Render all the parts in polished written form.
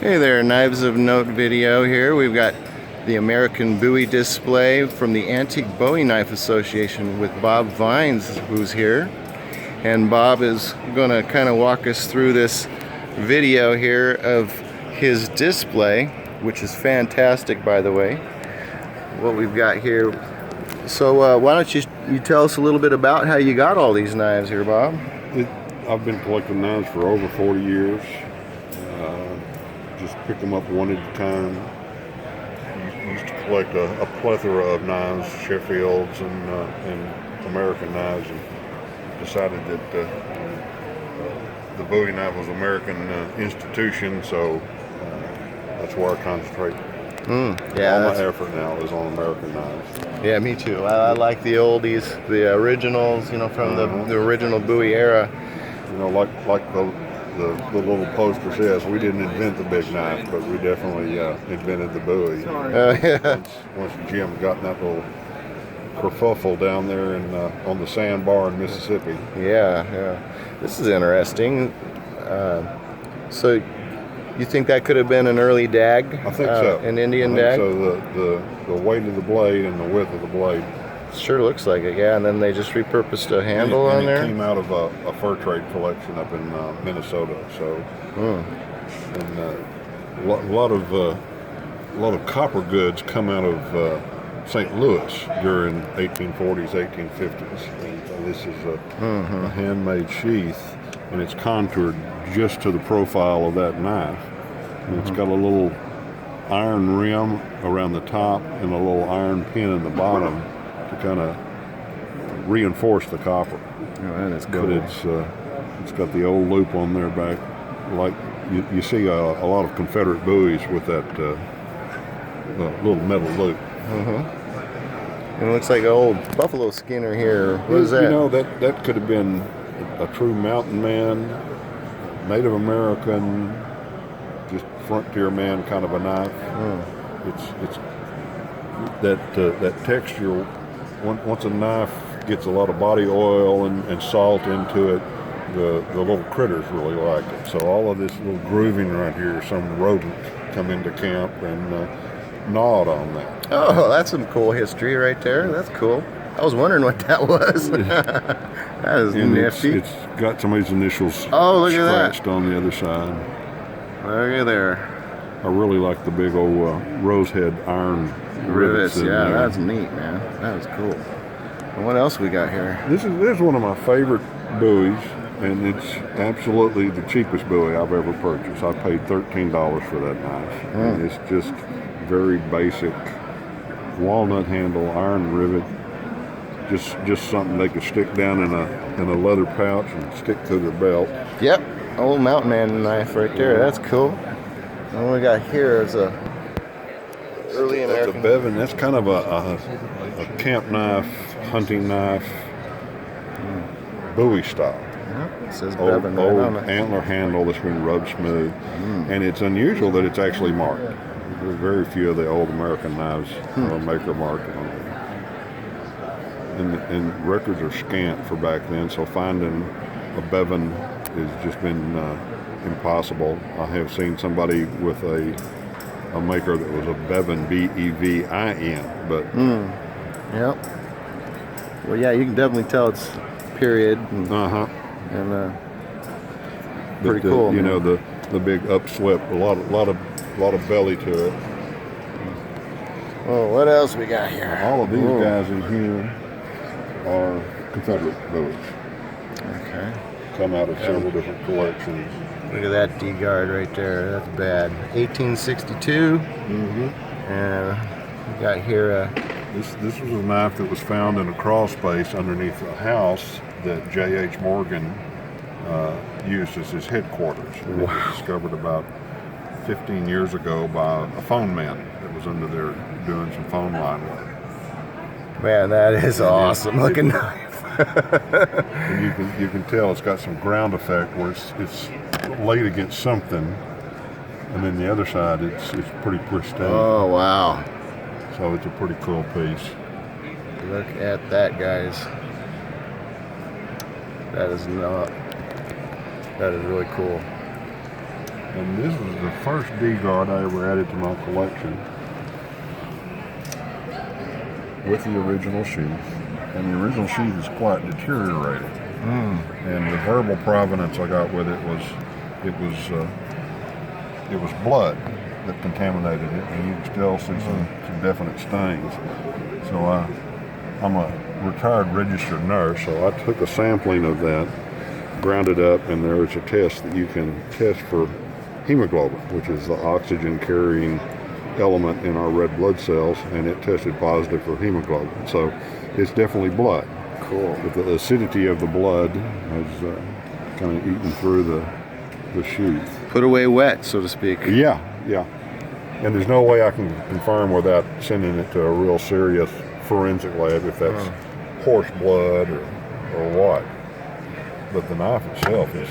Hey there, Knives of Note video here. We've got the American Bowie display from the Antique Bowie Knife Association with Bob Vines, who's here. And Bob is going to kind of walk us through this video here of his display, which is fantastic, by the way, what we've got here. So why don't you tell us a little bit about how you got all these knives here, Bob? I've been collecting knives for over 40 years. Just pick them up one at a time. Used to collect a plethora of knives, Sheffields and American knives, and decided that the Bowie knife was an American institution, so that's where I concentrate. Yeah, all my effort now is on American knives. Yeah, me too. I like the oldies, the originals, you know, from the original Bowie era. You know, like the little poster says, we didn't invent the big knife, but we definitely invented the Bowie. Yeah. Once Jim got in that little kerfuffle down there on the sandbar in Mississippi. Yeah. This is interesting. So you think that could have been an early dag? I think so. An Indian dag? So the weight of the blade and the width of the blade. Sure looks like it, yeah. And then they just repurposed a handle on there? It came out of a fur trade collection up in Minnesota. So, and a lot of copper goods come out of St. Louis during 1840s, 1850s. And so this is a handmade sheath, and it's contoured just to the profile of that knife. And it's got a little iron rim around the top and a little iron pin in the bottom to kind of reinforce the copper. Oh, that is good. But it's got the old loop on there back, like you see a lot of Confederate Bowies with that little metal loop. And it looks like an old buffalo skinner here. What is that? You know, that could have been a true mountain man, Native American, just frontier man kind of a knife. It's that texture. Once a knife gets a lot of body oil and salt into it, the little critters really like it. So all of this little grooving right here, some rodent come into camp and gnawed on that. Oh, that's some cool history right there. That's cool. I was wondering what that was. That is nifty. It's got somebody's initials scratched on the other side. Look at there. I really like the big old rosehead iron rivets. Yeah, that's neat, man. That is cool. And what else we got here? This is one of my favorite Bowies, and it's absolutely the cheapest Bowie I've ever purchased. I paid $13 for that knife. And it's just very basic walnut handle, iron rivet. Just something they could stick down in a leather pouch and stick to their belt. Yep, old mountain man knife right there. That's cool. And what we got here is a early American. That's a Bevin. That's kind of a camp knife, hunting knife, Bowie style. Yeah, it says old Bevin right on it. Antler handle that's been rubbed smooth, and it's unusual that it's actually marked. There's very few of the old American knives will make a mark on it. And records are scant for back then, so finding a Bevin has just been impossible. I have seen somebody with a maker that was a Bevin BEVIN, but yep. Well, yeah, you can definitely tell it's period. And pretty cool. You know, the big upslip, a lot of belly to it. Oh, what else we got here? All of these guys in here are Confederate Bowies. Okay. Come out of several different collections. Look at that D-guard right there. That's bad. 1862. And we got here. This was a knife that was found in a crawl space underneath a house that J.H. Morgan used as his headquarters. And it was discovered about 15 years ago by a phone man that was under there doing some phone line work. Man, that is awesome looking knife. And you can tell it's got some ground effect where it's laid against something, and then the other side it's pretty pristine. Oh wow! So it's a pretty cool piece. Look at that, guys. That is really cool. And this was the first D-guard I ever added to my collection with the original sheath. And the original sheath is quite deteriorated. And the verbal provenance I got with it was blood that contaminated it, and you can still see some definite stains. So I'm a retired registered nurse, so I took a sampling of that, ground it up, and there is a test that you can test for hemoglobin, which is the oxygen carrying element in our red blood cells, and it tested positive for hemoglobin. So it's definitely blood. Cool. But the acidity of the blood has kind of eaten through the sheath. Put away wet, so to speak. Yeah. And there's no way I can confirm without sending it to a real serious forensic lab if that's horse blood or what. But the knife itself is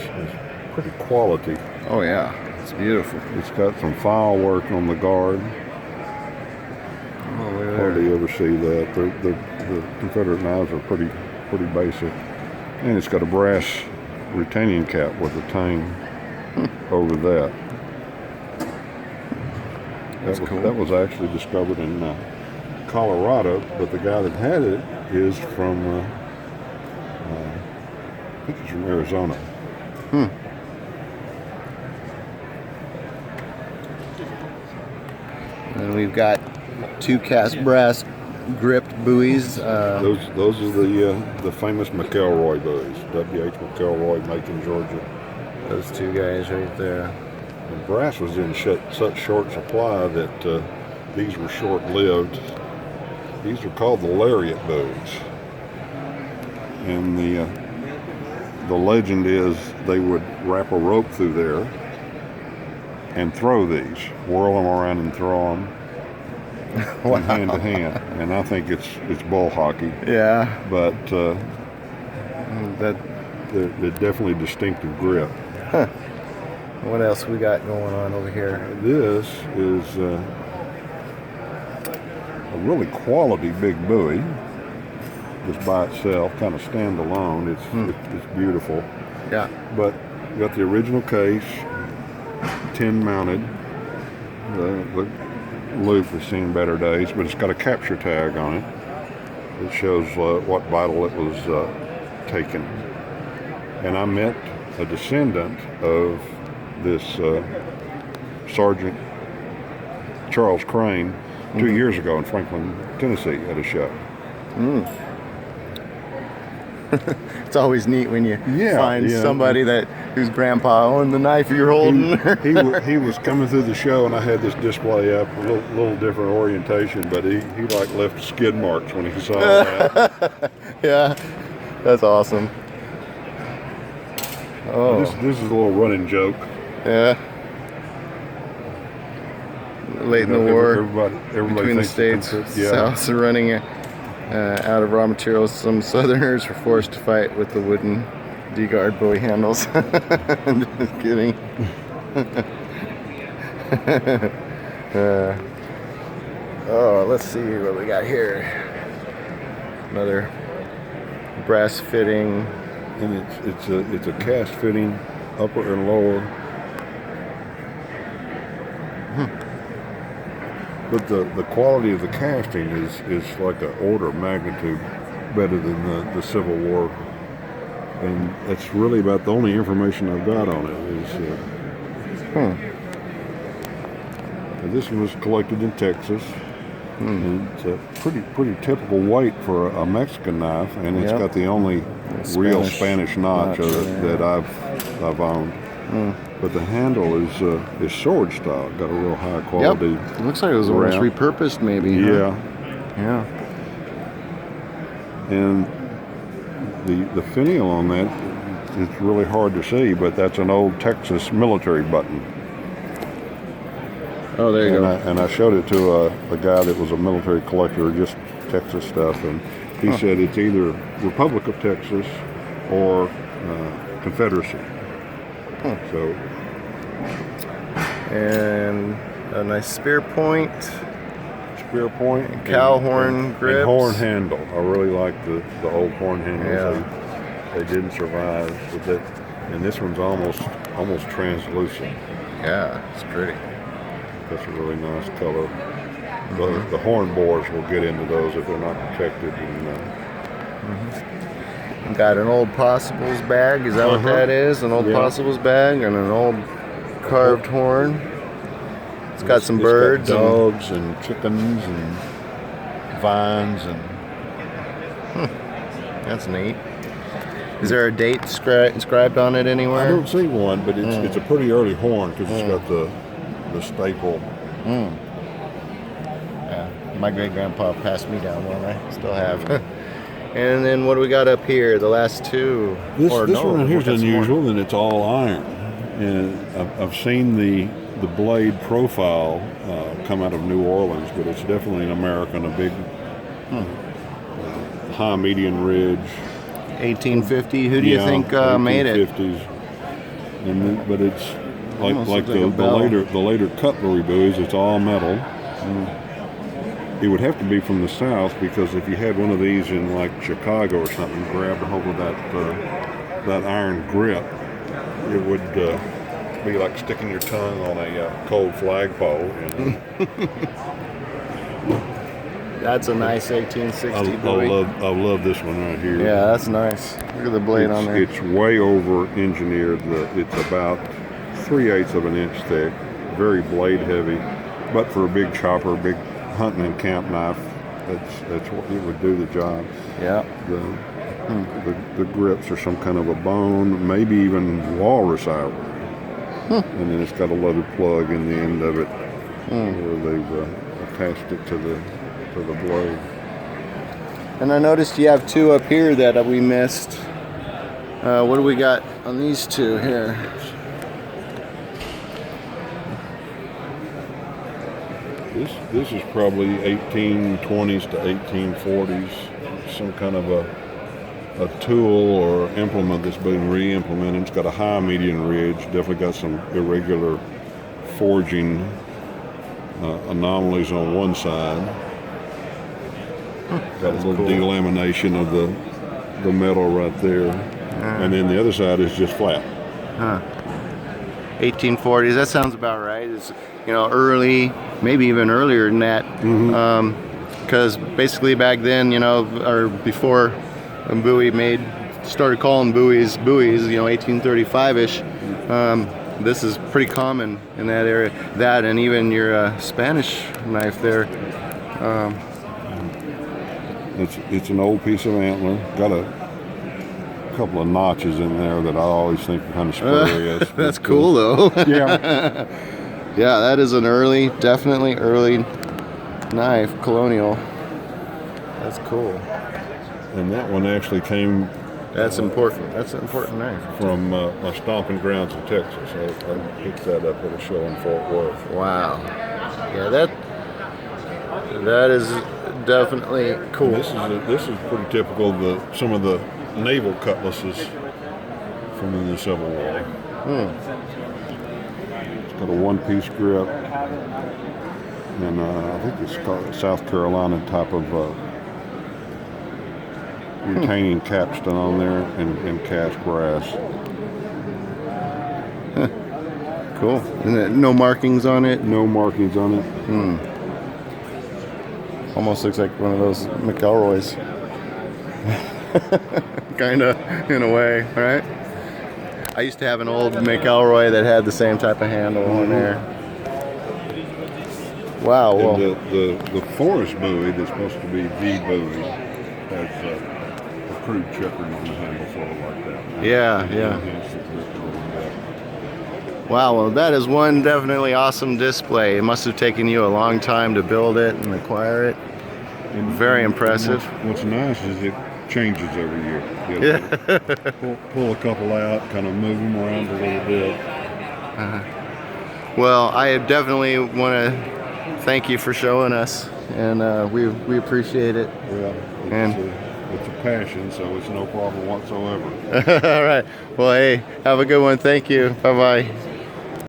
pretty quality. Oh yeah, it's beautiful. It's got some file work on the guard. Oh, look at Hardly there. ever see that. The Confederate knives are pretty basic. And it's got a brass retaining cap with a tang over that. That's cool. That was actually discovered in Colorado, but the guy that had it is from, I think he's from Arizona. And we've got 2 cast brass gripped buoys. Those are the famous McElroy buoys. W.H. McElroy, Macon, Georgia. Those 2 guys right there. And brass was in such short supply that these were short-lived. These are called the lariat buoys. And the legend is they would wrap a rope through there and throw these, whirl them around and throw them from hand to hand. And I think it's bull hockey. Yeah. But That. they're definitely distinctive grip. Huh. What else we got going on over here? This is a really quality big buoy, just by itself, kind of standalone. It's beautiful. Yeah. But you got the original case, tin mounted. The loop has seen better days, but it's got a capture tag on it. It shows what battle it was taken. And I met a descendant of this Sergeant Charles Crane 2 years ago in Franklin, Tennessee at a show. It's always neat when you find yeah. somebody whose grandpa owned the knife you're holding. He was coming through the show, and I had this display up, a little different orientation, but he like left skid marks when he saw that. Yeah, that's awesome. Oh, This is a little running joke. yeah. Late in the war, Everybody between the thinks states, yeah. Souths are running out of raw materials. Some Southerners were forced to fight with the wooden D-guard buoy handles. Just kidding. Let's see what we got here. Another brass fitting. And it's a cast fitting, upper and lower. But the quality of the casting is like an order of magnitude better than the Civil War, and that's really about the only information I've got on it. And this one was collected in Texas. And it's a pretty typical weight for a Mexican knife, and it's got the only real Spanish notch of it that I've owned. But the handle is sword style, got a real high quality. Yep. It looks like it was almost repurposed, maybe. Yeah. Huh? Yeah. And the finial on that, it's really hard to see, but that's an old Texas military button. Oh, there you go. And I showed it to a guy that was a military collector of just Texas stuff, and he said it's either Republic of Texas or Confederacy. So. And a nice spear point. Spear point. And cow horn grips. And horn handle. I really like the old horn handles. Yeah. They didn't survive with it. And this one's almost translucent. Yeah, it's pretty. That's a really nice color. The horn boars will get into those if they're not protected. And, Got an old Possibles bag. Is that what that is? An old Possibles bag and an old carved horn. It's got some birds, got dogs and chickens and vines and. That's neat. Is there a date inscribed on it anywhere? I don't see one, but it's a pretty early horn because it's got the staple. Yeah, my great grandpa passed me down one. I still have. And then what do we got up here? The last two. This one here's unusual, and it's all iron. And I've seen the blade profile come out of New Orleans, but it's definitely an American, a big high median ridge. 1850. Who do you think made it? 1850s. But it's like the later cutlery buoys. It's all metal. It would have to be from the south, because if you had one of these in like Chicago or something, grabbed a hold of that iron grip, it would be like sticking your tongue on a cold flagpole. That's a nice 1860 buoy. I love this one right here. Yeah, that's nice. Look at the blade on there. It's way over engineered. It's about 3/8 of an inch thick, very blade heavy. But for a big chopper, big hunting and camp knife, that's what it would do the job. Yeah. The grips are some kind of a bone, maybe even walrus ivory. And then it's got a leather plug in the end of it where they've attached it to the blade. And I noticed you have two up here that we missed. What do we got on these two here? This is probably 1820s to 1840s. Some kind of a tool or implement that's been re-implemented. It's got a high median ridge. Definitely got some irregular forging anomalies on one side. Got a little delamination of the metal right there. And then the other side is just flat. 1840s, that sounds about right. It's, early, maybe even earlier than that. Because basically back then, or before Bowie started calling buoys, 1835-ish, this is pretty common in that area. That and even your Spanish knife there. It's an old piece of antler. Got a couple of notches in there that I always think are kind of spurious. That's cool though. Yeah. Yeah, that is an definitely early knife, colonial. That's cool. And that one actually came. That's important. That's an important knife. From my stomping grounds in Texas. I picked that up at a show in Fort Worth. Wow. Yeah, that is definitely cool. This is pretty typical of some of the naval cutlasses from the Civil War. It's got a one-piece grip, and I think it's called South Carolina type of retaining capstan on there and cast brass. Cool. And no markings on it? No markings on it. Almost looks like one of those McElroys. Kind of, in a way, right? I used to have an old McElroy that had the same type of handle on there. Wow. Well, and the forest buoy that's supposed to be the buoy has a crude checkering on the handle sort of like that. Yeah. Wow, well that is one definitely awesome display. It must have taken you a long time to build it and acquire it. Very impressive. What's nice is it changes every year. Pull a couple out, kind of move them around a little bit. Well, I definitely want to thank you for showing us, and we appreciate it. Yeah, it's a passion, so it's no problem whatsoever. All right. Well, hey, have a good one. Thank you. Bye-bye.